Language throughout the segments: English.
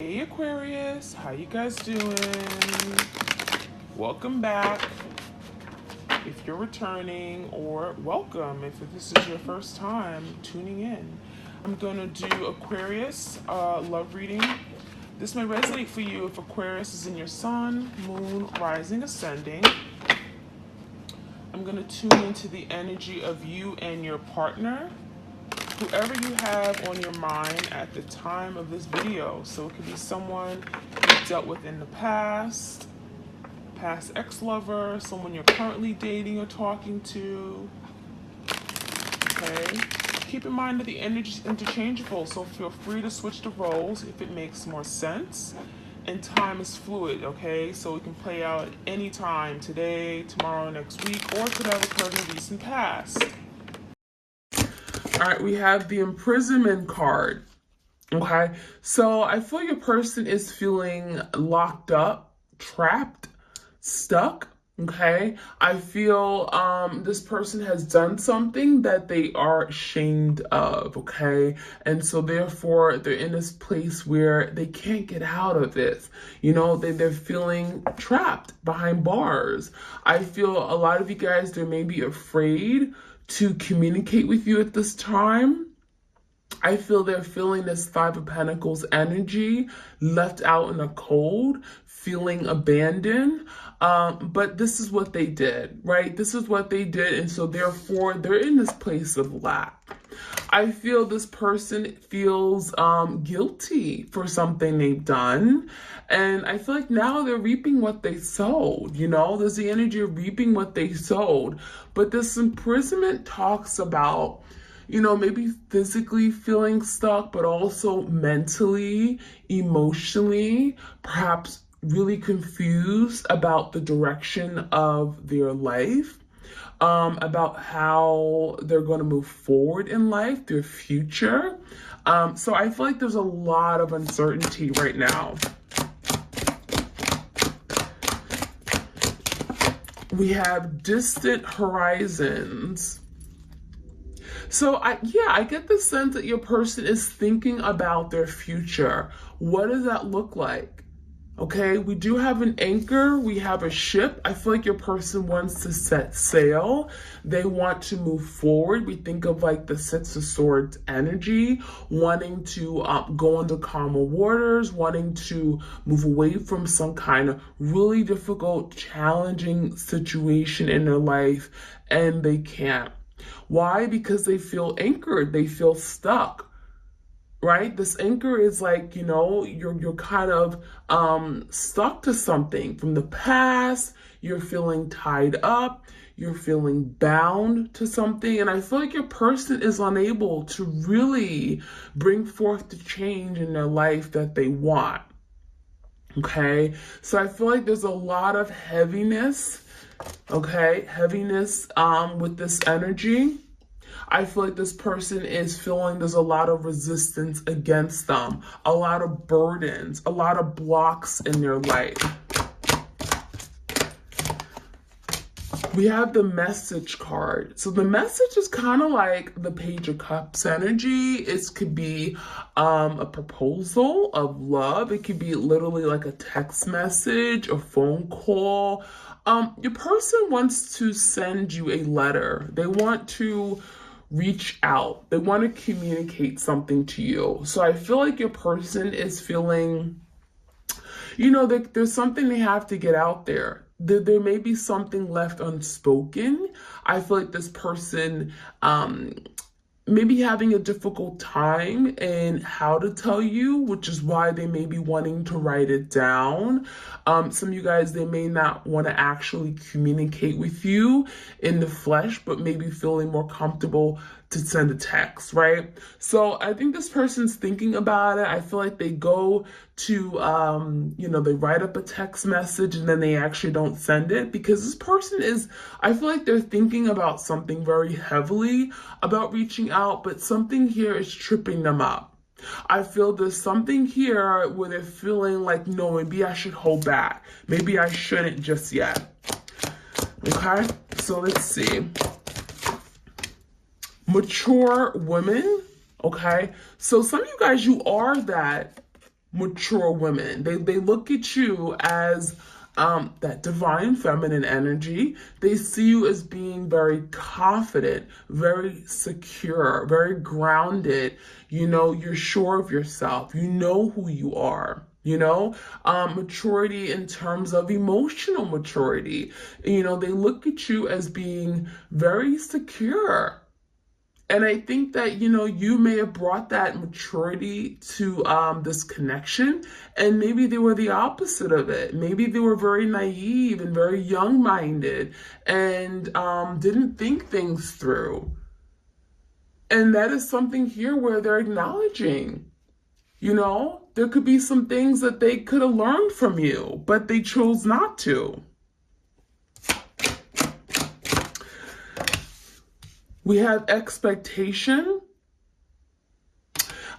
Hey Aquarius, how you guys doing? Welcome back. If you're returning, or welcome if this is your first time tuning in. I'm gonna do Aquarius love reading. This may resonate for you if Aquarius is in your sun, moon, rising, ascending. I'm gonna tune into the energy of you and your partner, whoever you have on your mind at the time of this video. So it could be someone you've dealt with in the past ex-lover, someone you're currently dating or talking to. Okay? Keep in mind that the energy is interchangeable, so feel free to switch the roles if it makes more sense. And time is fluid, okay? So it can play out at any time, today, tomorrow, next week, or could have occurred in the recent past. All right, we have the imprisonment card. Okay, so I feel your person is feeling locked up, trapped, stuck. Okay, I feel this person has done something that they are ashamed of. Okay, and so therefore they're in this place where they can't get out of it. You know, they're feeling trapped behind bars. I feel a lot of you guys, they may be afraid to communicate with you at this time. I feel they're feeling this Five of Pentacles energy, left out in the cold, feeling abandoned. But this is what they did, right? This is what they did. And so therefore, they're in this place of lack. I feel this person feels guilty for something they've done. And I feel like now they're reaping what they sowed. You know, there's the energy of reaping what they sowed. But this imprisonment talks about, you know, maybe physically feeling stuck, but also mentally, emotionally, perhaps really confused about the direction of their life, about how they're going to move forward in life, their future. So I feel like there's a lot of uncertainty right now. We have distant horizons. So I get the sense that your person is thinking about their future. What does that look like? Okay, we do have an anchor, we have a ship. I feel like your person wants to set sail. They want to move forward. We think of like the Six of Swords energy, wanting to go into calmer waters, wanting to move away from some kind of really difficult, challenging situation in their life, and they can't. Why? Because they feel anchored, they feel stuck, right? This anchor is like, you know, you're kind of stuck to something from the past. You're feeling tied up, you're feeling bound to something, and I feel like your person is unable to really bring forth the change in their life that they want. Okay, so I feel like there's a lot of heaviness. Okay, heaviness with this energy. I feel like this person is feeling there's a lot of resistance against them, a lot of burdens, a lot of blocks in their life. We have the message card. So the message is kind of like the Page of Cups energy. It could be a proposal of love. It could be literally like a text message, a phone call. Your person wants to send you a letter. They want to reach out. They want to communicate something to you. So I feel like your person is feeling, you know, there's something they have to get out there. There may be something left unspoken. I feel like this person maybe having a difficult time in how to tell you, which is why they may be wanting to write it down. Some of you guys, they may not want to actually communicate with you in the flesh, but maybe feeling more comfortable to send a text, right? So I think this person's thinking about it. I feel like they go to, you know, they write up a text message and then they actually don't send it, because this person is, I feel like they're thinking about something very heavily about reaching out, but something here is tripping them up. I feel there's something here where they're feeling like, no, maybe I should hold back. Maybe I shouldn't just yet. Okay, so let's see. Mature women. Okay, so some of you guys, you are that mature women. They look at you as that divine feminine energy. They see you as being very confident, very secure, very grounded. You know, you're sure of yourself. You know who you are. You know, maturity in terms of emotional maturity. You know, they look at you as being very secure. And I think that, you know, you may have brought that maturity to this connection, and maybe they were the opposite of it. Maybe they were very naive and very young-minded and didn't think things through. And that is something here where they're acknowledging, you know, there could be some things that they could have learned from you, but they chose not to. We have expectation.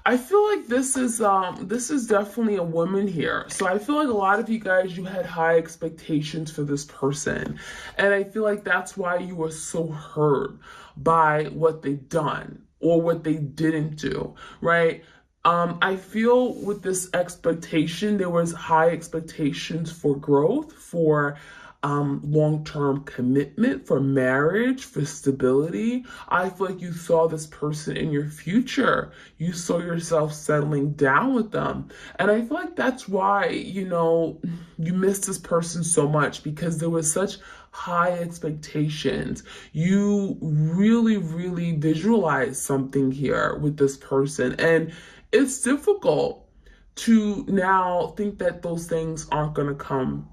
I feel like this is definitely a woman here. So I feel like a lot of you guys, you had high expectations for this person. And I feel like that's why you were so hurt by what they've done or what they didn't do, right? I feel with this expectation, there was high expectations for growth, for long-term commitment, for marriage, for stability. I feel like you saw this person in your future. You saw yourself settling down with them. And I feel like that's why, you know, you missed this person so much, because there was such high expectations. You really, really visualized something here with this person. And it's difficult to now think that those things aren't going to come,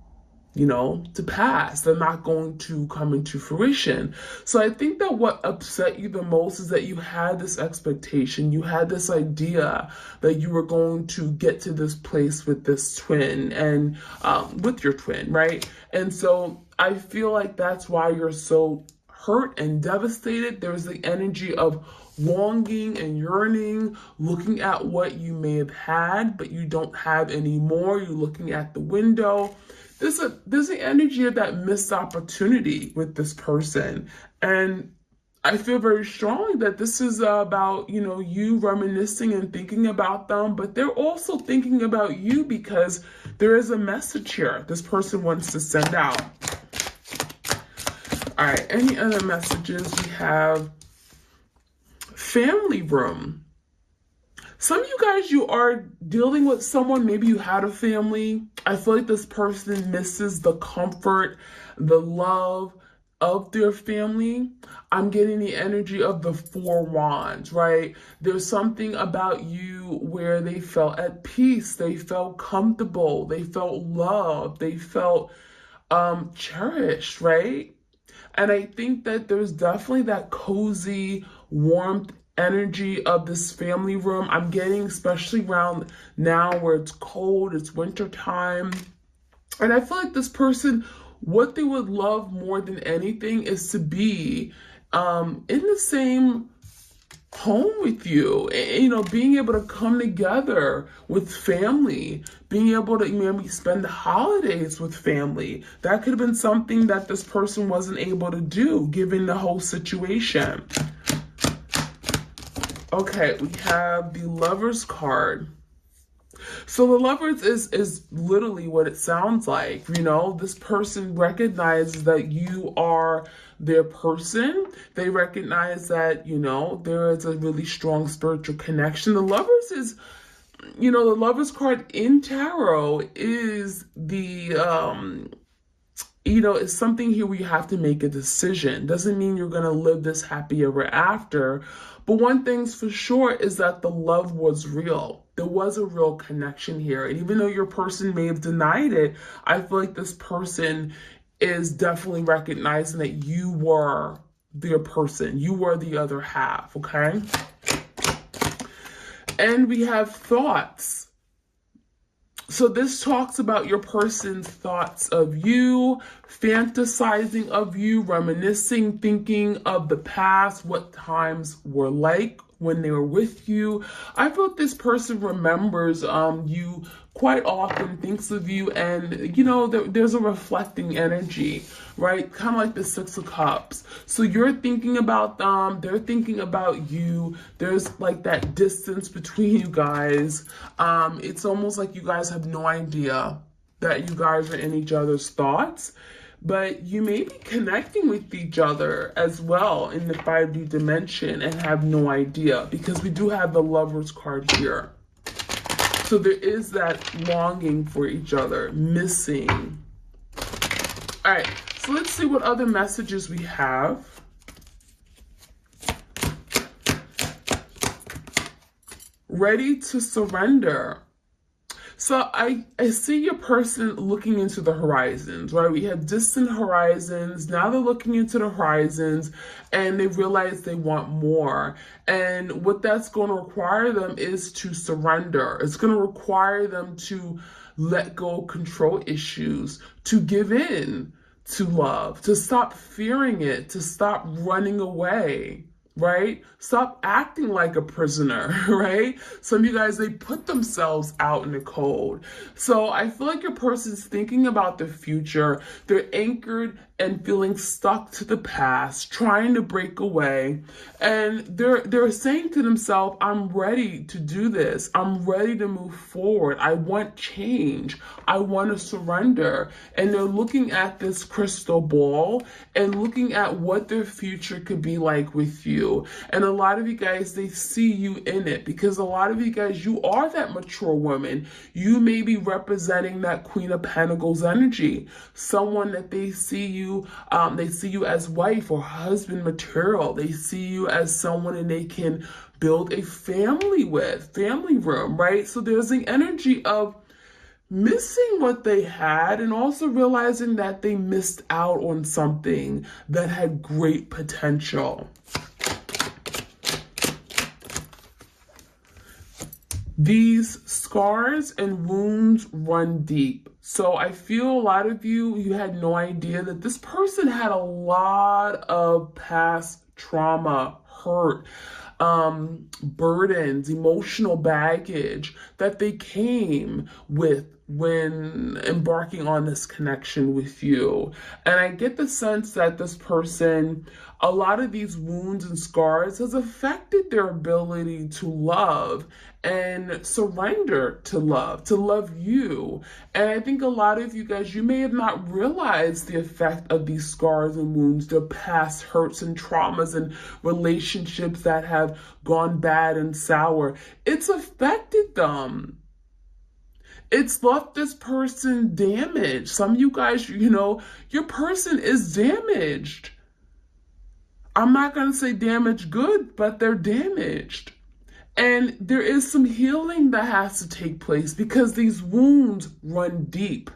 you know, to pass. They're not going to come into fruition. So I think that what upset you the most is that you had this expectation, you had this idea that you were going to get to this place with this twin and with your twin, right? And so I feel like that's why you're so hurt and devastated. There's the energy of longing and yearning, looking at what you may have had, but you don't have anymore. You're looking at the window. There's the energy of that missed opportunity with this person. And I feel very strongly that this is about, you know, you reminiscing and thinking about them, but they're also thinking about you, because there is a message here this person wants to send out. All right, any other messages? We have family room. Some of you guys, you are dealing with someone, maybe you had a family. I feel like this person misses the comfort, the love of their family. I'm getting the energy of the Four Wands, right? There's something about you where they felt at peace, they felt comfortable, they felt loved, they felt cherished, right? And I think that there's definitely that cozy warmth energy of this family room. I'm getting, especially around now where it's cold, it's winter time. And I feel like this person, what they would love more than anything is to be in the same home with you, you know, being able to come together with family, being able to maybe spend the holidays with family. That could have been something that this person wasn't able to do given the whole situation. Okay, we have the Lovers card. So the Lovers is literally what it sounds like. You know, this person recognizes that you are their person. They recognize that, you know, there is a really strong spiritual connection. The Lovers is, you know, the Lovers card in tarot is the, you know, it's something here where you have to make a decision. Doesn't mean you're going to live this happy ever after. But one thing's for sure is that the love was real. There was a real connection here. And even though your person may have denied it, I feel like this person is definitely recognizing that you were their person. You were the other half, okay? And we have thoughts. So this talks about your person's thoughts of you, fantasizing of you, reminiscing, thinking of the past, what times were like when they were with you. I feel like this person remembers you quite often thinks of you, and you know, there's a reflecting energy, right? Kind of like the Six of Cups. So you're thinking about them, they're thinking about you. There's like that distance between you guys. It's almost like you guys have no idea that you guys are in each other's thoughts, but you may be connecting with each other as well in the 5D dimension and have no idea, because we do have the Lovers card here. So there is that longing for each other, missing. All right, so let's see what other messages we have. Ready to surrender. So I see your person looking into the horizons, right? We had distant horizons. Now they're looking into the horizons and they realize they want more. And what that's going to require them is to surrender. It's going to require them to let go of control issues, to give in to love, to stop fearing it, to stop running away. Right? Stop acting like a prisoner, right? Some of you guys, they put themselves out in the cold. So I feel like your person's thinking about the future. They're anchored and feeling stuck to the past, trying to break away. And they're saying to themselves, I'm ready to do this. I'm ready to move forward. I want change. I want to surrender. And they're looking at this crystal ball and looking at what their future could be like with you. And a lot of you guys, they see you in it, because a lot of you guys, you are that mature woman. You may be representing that Queen of Pentacles energy, someone that they see you as wife or husband material. They see you as someone and they can build a family with, family room, right? So there's the energy of missing what they had and also realizing that they missed out on something that had great potential. These scars and wounds run deep. So I feel a lot of you had no idea that this person had a lot of past trauma, hurt, burdens, emotional baggage that they came with when embarking on this connection with you. And I get the sense that this person, a lot of these wounds and scars has affected their ability to love and surrender to love you. And I think a lot of you guys, you may have not realized the effect of these scars and wounds, their past hurts and traumas and relationships that have gone bad and sour. It's affected them. It's left this person damaged. Some of you guys, you know, your person is damaged. I'm not going to say damaged good, but they're damaged. And there is some healing that has to take place because these wounds run deep,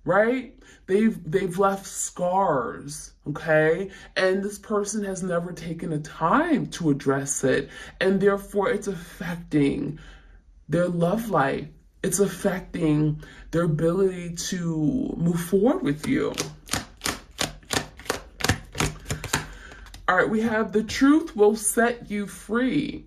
right? They've left scars, okay? And this person has never taken the time to address it. And therefore, it's affecting their love life. It's affecting their ability to move forward with you. All right, we have the truth will set you free.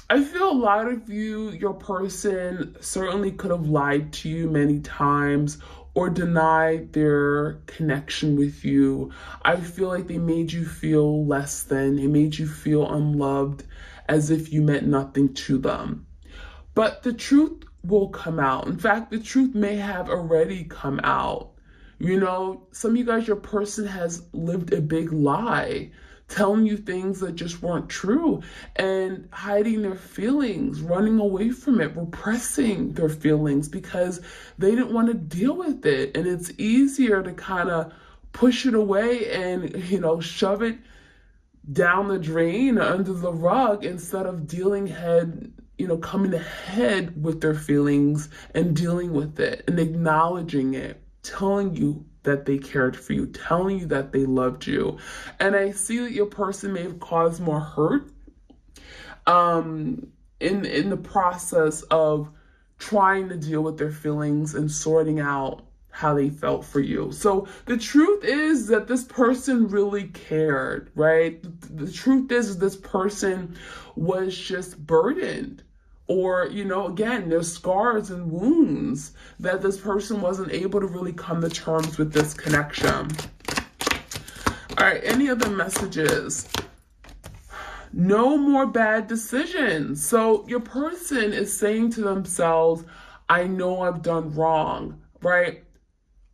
I feel a lot of you, your person certainly could have lied to you many times or denied their connection with you. I feel like they made you feel less than. They made you feel unloved, as if you meant nothing to them. But the truth will come out. In fact, the truth may have already come out. You know, some of you guys, your person has lived a big lie, telling you things that just weren't true and hiding their feelings, running away from it, repressing their feelings because they didn't want to deal with it. And it's easier to kind of push it away and, you know, shove it down the drain or under the rug instead of coming ahead with their feelings and dealing with it and acknowledging it, telling you that they cared for you, telling you that they loved you. And I see that your person may have caused more hurt in the process of trying to deal with their feelings and sorting out how they felt for you. So the truth is that this person really cared, right? The truth is this person was just burdened Or, again, there's scars and wounds that this person wasn't able to really come to terms with this connection. All right, any other messages? No more bad decisions. So your person is saying to themselves, I know I've done wrong, right?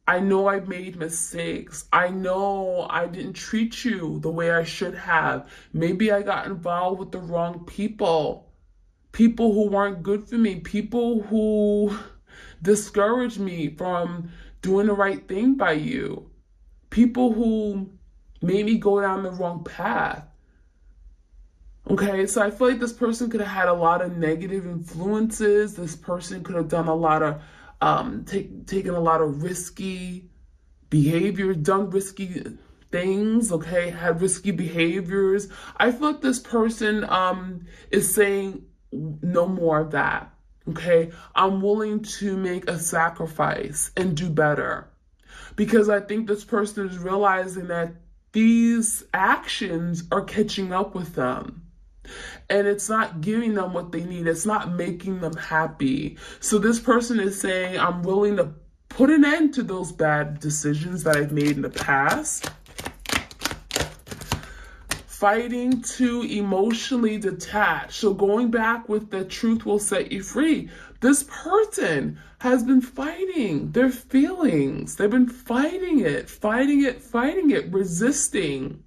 I know I've made mistakes. I know I didn't treat you the way I should have. Maybe I got involved with the wrong people. People who weren't good for me, people who discouraged me from doing the right thing by you, people who made me go down the wrong path. Okay, so I feel like this person could have had a lot of negative influences. This person could have done a lot of, taken a lot of risky behavior, done risky things, okay, had risky behaviors. I feel like this person is saying, no more of that, okay? I'm willing to make a sacrifice and do better. Because I think this person is realizing that these actions are catching up with them. And it's not giving them what they need. It's not making them happy. So this person is saying, I'm willing to put an end to those bad decisions that I've made in the past. Fighting to emotionally detach. So going back with the truth will set you free. This person has been fighting their feelings. They've been fighting it, resisting.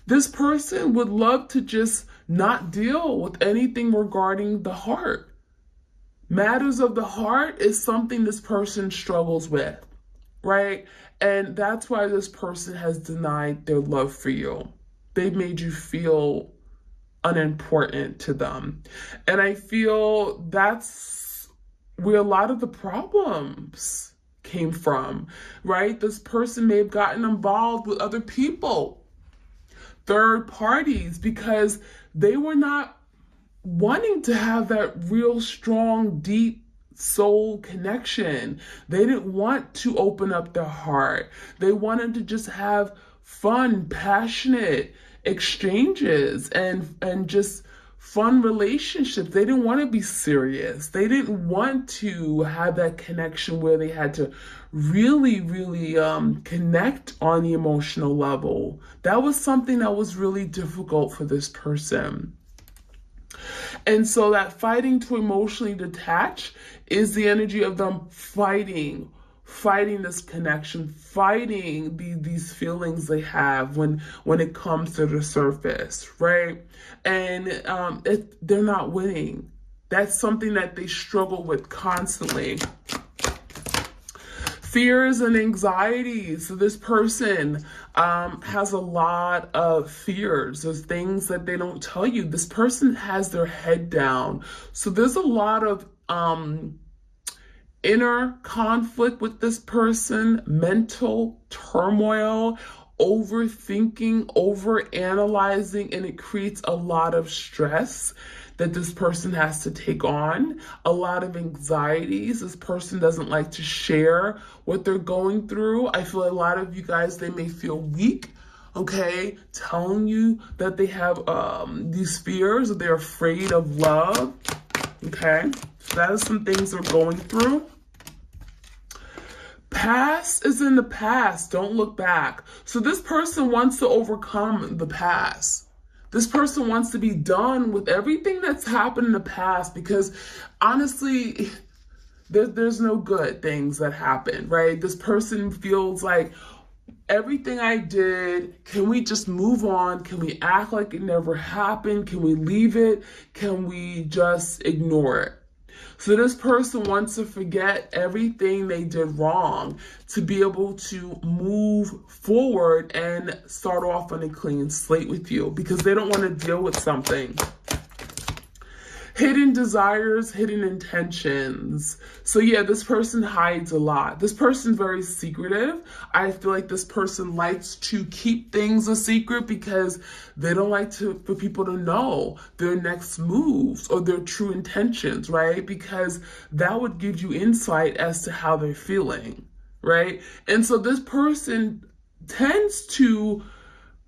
This person would love to just not deal with anything regarding the heart. Matters of the heart is something this person struggles with, right? And that's why this person has denied their love for you. They've made you feel unimportant to them. And I feel that's where a lot of the problems came from, right? This person may have gotten involved with other people, third parties, because they were not wanting to have that real strong, deep soul connection. They didn't want to open up their heart. They wanted to just have fun, passionate exchanges and just fun relationships. They didn't want to be serious. They didn't want to have that connection where they had to really connect on the emotional level. That was something that was really difficult for this person. And so that fighting to emotionally detach is the energy of them fighting this connection, fighting these feelings they have when it comes to the surface, right? And they're not winning. That's something that they struggle with constantly. Fears and anxieties. So this person has a lot of fears. There's things that they don't tell you. This person has their head down. So there's a lot of inner conflict with this person, mental turmoil, overthinking, overanalyzing, and it creates a lot of stress that this person has to take on, a lot of anxieties. This person doesn't like to share what they're going through. I feel a lot of you guys, they may feel weak, okay, telling you that they have these fears, or they're afraid of love, okay? So that is some things they're going through. Past is in the past. Don't look back. So this person wants to overcome the past. This person wants to be done with everything that's happened in the past, because honestly, there's no good things that happen, right? This person feels like, everything I did, can we just move on? Can we act like it never happened? Can we leave it? Can we just ignore it? So this person wants to forget everything they did wrong to be able to move forward and start off on a clean slate with you, because they don't want to deal with something. Hidden desires, hidden intentions. So yeah, this person hides a lot. This person's very secretive. I feel like this person likes to keep things a secret because they don't like for people to know their next moves or their true intentions, right? Because that would give you insight as to how they're feeling, right? And so this person tends to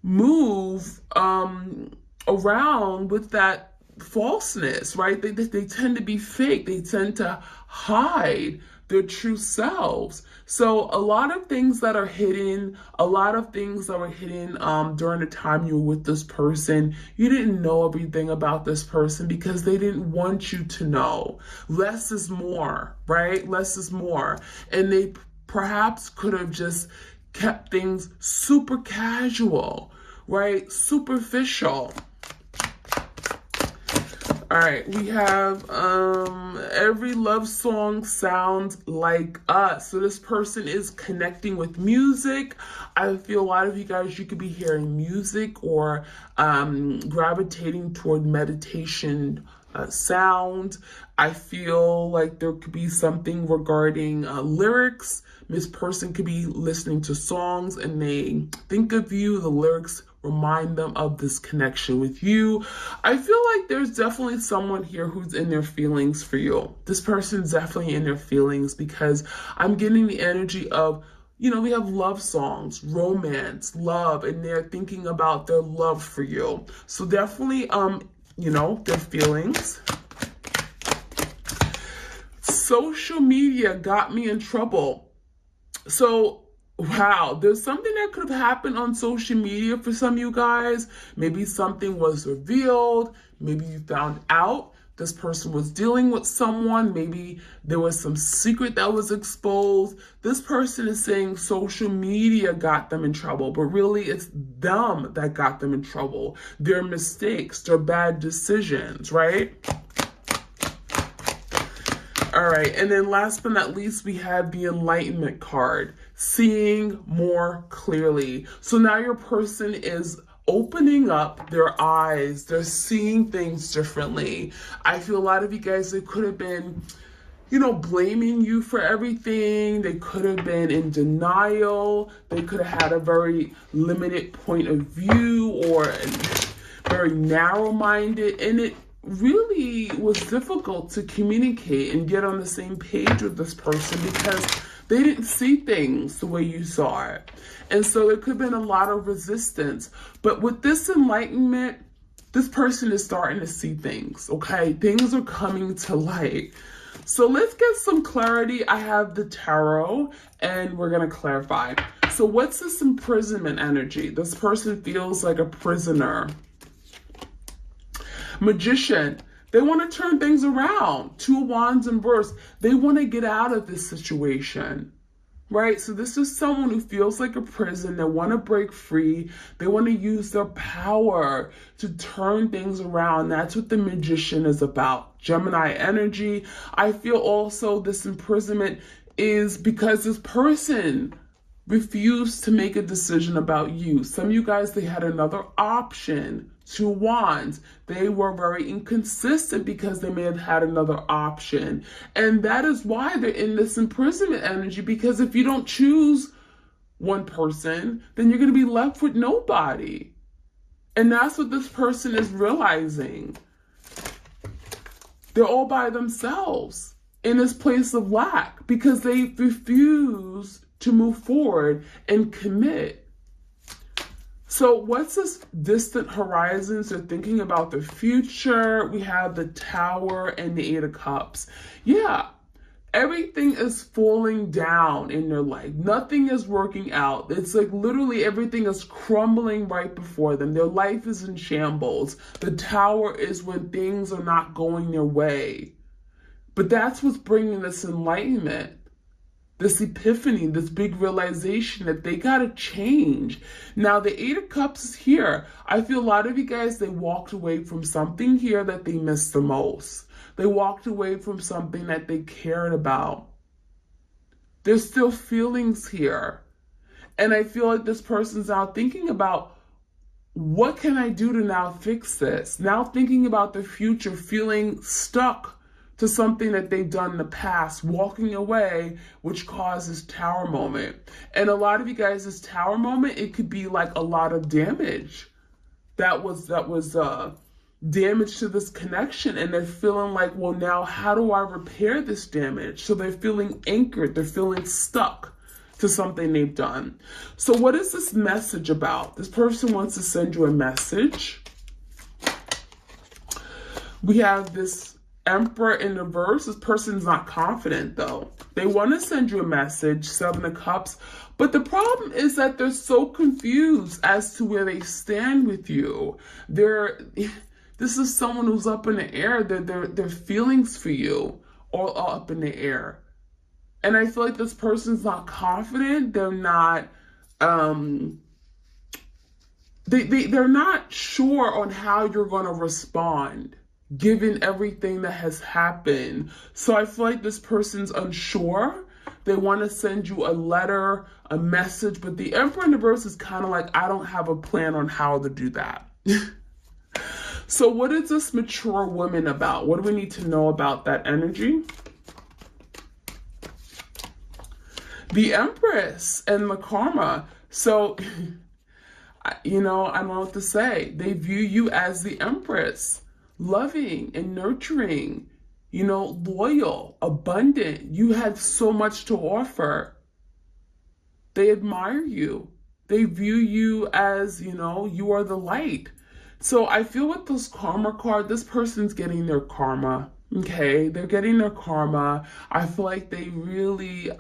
move around with that falseness, right? They tend to be fake. They tend to hide their true selves. So a lot of things that are hidden, a lot of things that were hidden during the time you were with this person, you didn't know everything about this person because they didn't want you to know. Less is more, right? Less is more. And they perhaps could have just kept things super casual, right? Superficial. All right, we have every love song sounds like us. So this person is connecting with music. I feel a lot of you guys, you could be hearing music or gravitating toward meditation sound. I feel like there could be something regarding lyrics. This person could be listening to songs and they think of you. The lyrics remind them of this connection with you. I feel like there's definitely someone here who's in their feelings for you. This person's definitely in their feelings because I'm getting the energy of, you know, we have love songs, romance, love, and they're thinking about their love for you. So definitely, you know, their feelings. Social media got me in trouble. So wow, there's something that could have happened on social media for some of you guys. Maybe something was revealed. Maybe you found out this person was dealing with someone. Maybe there was some secret that was exposed. This person is saying social media got them in trouble, but really it's them that got them in trouble. Their mistakes, their bad decisions, right? All right, and then last but not least, we have the Enlightenment card, seeing more clearly. So now your person is opening up their eyes. They're seeing things differently. I feel a lot of you guys, they could have been, you know, blaming you for everything. They could have been in denial. They could have had a very limited point of view or very narrow-minded, and it really was difficult to communicate and get on the same page with this person because they didn't see things the way you saw it. And so there could have been a lot of resistance. But with this enlightenment, this person is starting to see things, okay? Things are coming to light. So let's get some clarity. I have the tarot and we're going to clarify. So what's this imprisonment energy? This person feels like a prisoner. Magician, they want to turn things around. Two of Wands in reverse. They want to get out of this situation, right? So this is someone who feels like a prison. They want to break free. They want to use their power to turn things around. That's what the Magician is about. Gemini energy. I feel also this imprisonment is because this person refused to make a decision about you. Some of you guys, they had another option. Two Wands, they were very inconsistent because they may have had another option. And that is why they're in this imprisonment energy, because if you don't choose one person, then you're going to be left with nobody. And that's what this person is realizing. They're all by themselves in this place of lack because they refuse to move forward and commit. So what's this distant horizons? They're thinking about the future. We have the Tower and the Eight of Cups. Yeah, everything is falling down in their life. Nothing is working out. It's like literally everything is crumbling right before them. Their life is in shambles. The Tower is when things are not going their way. But that's what's bringing this enlightenment. This epiphany, this big realization that they got to change. Now, the Eight of Cups is here. I feel a lot of you guys, they walked away from something here that they missed the most. They walked away from something that they cared about. There's still feelings here. And I feel like this person's now thinking about, what can I do to now fix this? Now thinking about the future, feeling stuck to something that they've done in the past, walking away, which causes Tower moment. And a lot of you guys, this Tower moment, it could be like a lot of damage that was damage to this connection. And they're feeling like, well, now how do I repair this damage? So they're feeling anchored, they're feeling stuck to something they've done. So what is this message about? This person wants to send you a message. We have this Emperor in reverse. This person's not confident though. They want to send you a message, Seven of Cups, but the problem is that they're so confused as to where they stand with you. This is someone who's up in the air. Their feelings for you all are up in the air. And I feel like this person's not confident. They're not they're not sure on how you're going to respond given everything that has happened. So I feel like this person's unsure. They want to send you a letter, a message, but the Emperor in the reverse is kind of like, I don't have a plan on how to do that. So what is this mature woman about? What do we need to know about that energy? The Empress and the karma. So, you know, I don't know what to say. They view you as the Empress, loving and nurturing, you know, loyal, abundant. You have so much to offer. They admire you. They view you as, you know, you are the light. So I feel with this karma card, this person's getting their karma. Okay, they're getting their karma. I feel like they really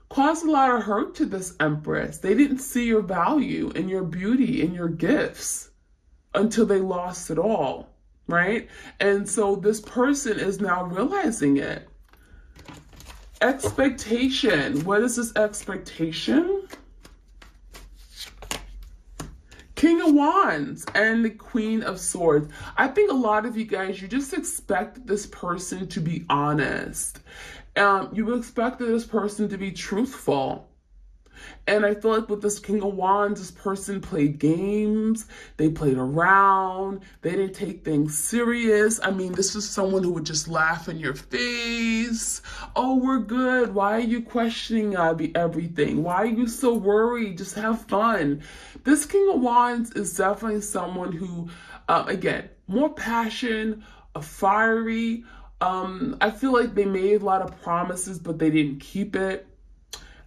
caused a lot of hurt to this Empress. They didn't see your value and your beauty and your gifts until they lost it all, right? And so this person is now realizing it. Expectation. What is this expectation? King of Wands and the Queen of Swords. I think a lot of you guys, you just expect this person to be honest. You expect this person to be truthful. And I feel like with this King of Wands, this person played games. They played around. They didn't take things serious. I mean, this is someone who would just laugh in your face. Oh, we're good. Why are you questioning everything? Why are you so worried? Just have fun. This King of Wands is definitely someone who, again, more passion, fiery. I feel like they made a lot of promises, but they didn't keep it.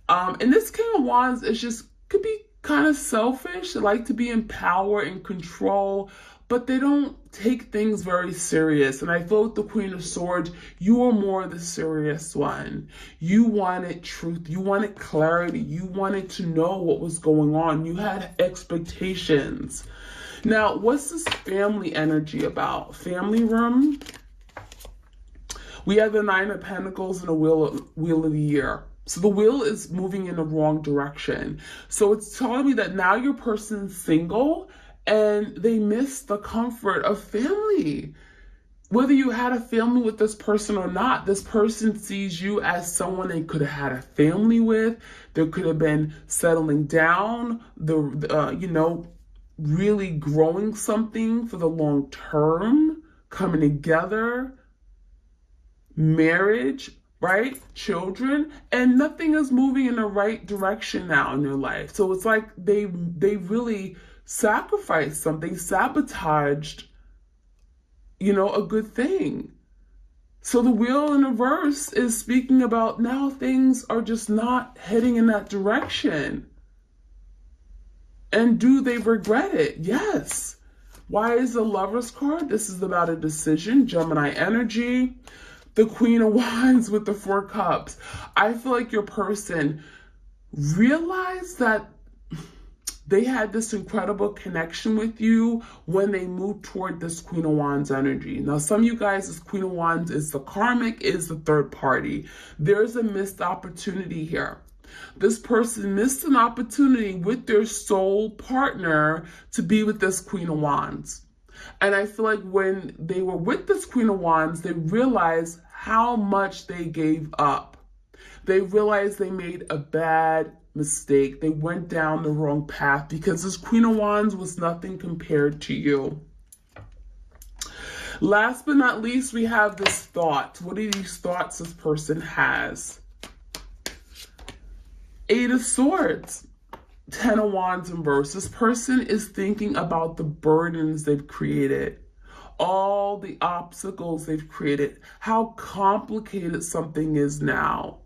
And this King of Wands is just, could be kind of selfish. They like to be in power and control, but they don't take things very serious. And I feel with the Queen of Swords, you are more the serious one. You wanted truth. You wanted clarity. You wanted to know what was going on. You had expectations. Now, what's this family energy about? Family room. We have the Nine of Pentacles and the Wheel of the Year. So the wheel is moving in the wrong direction. So it's telling me that now your person's single and they miss the comfort of family. Whether you had a family with this person or not, this person sees you as someone they could have had a family with. There could have been settling down, you know, really growing something for the long term, coming together, marriage, right? Children, and nothing is moving in the right direction now in their life. So it's like they really sacrificed something, sabotaged, you know, a good thing. So the wheel in reverse is speaking about now things are just not heading in that direction. And do they regret it? Yes. Why is the Lover's card? This is about a decision, Gemini energy. The Queen of Wands with the Four Cups. I feel like your person realized that they had this incredible connection with you when they moved toward this Queen of Wands energy. Now, some of you guys, this Queen of Wands is the karmic, is the third party. There's a missed opportunity here. This person missed an opportunity with their soul partner to be with this Queen of Wands. And I feel like when they were with this Queen of Wands, they realized how much they gave up. They realized they made a bad mistake. They went down the wrong path because this Queen of Wands was nothing compared to you. Last but not least, we have this thought. What are these thoughts this person has? Eight of Swords. 10 of Wands in reverse. This person is thinking about the burdens they've created, all the obstacles they've created, how complicated something is now.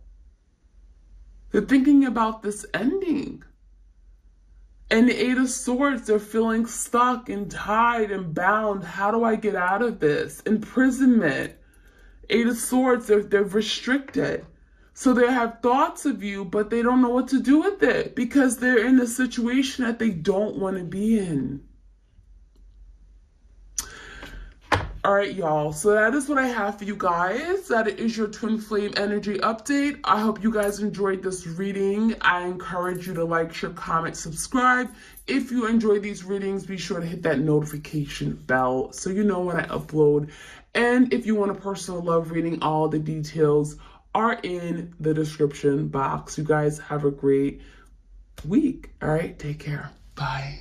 They're thinking about this ending. And the Eight of Swords, they're feeling stuck and tied and bound. How do I get out of this? Imprisonment. Eight of Swords, they're restricted. So they have thoughts of you, but they don't know what to do with it because they're in a situation that they don't want to be in. All right, y'all. So that is what I have for you guys. That is your twin flame energy update. I hope you guys enjoyed this reading. I encourage you to like, share, comment, subscribe. If you enjoy these readings, be sure to hit that notification bell so you know when I upload. And if you want a personal love reading, all the details are in the description box. You guys have a great week. All right, take care. Bye.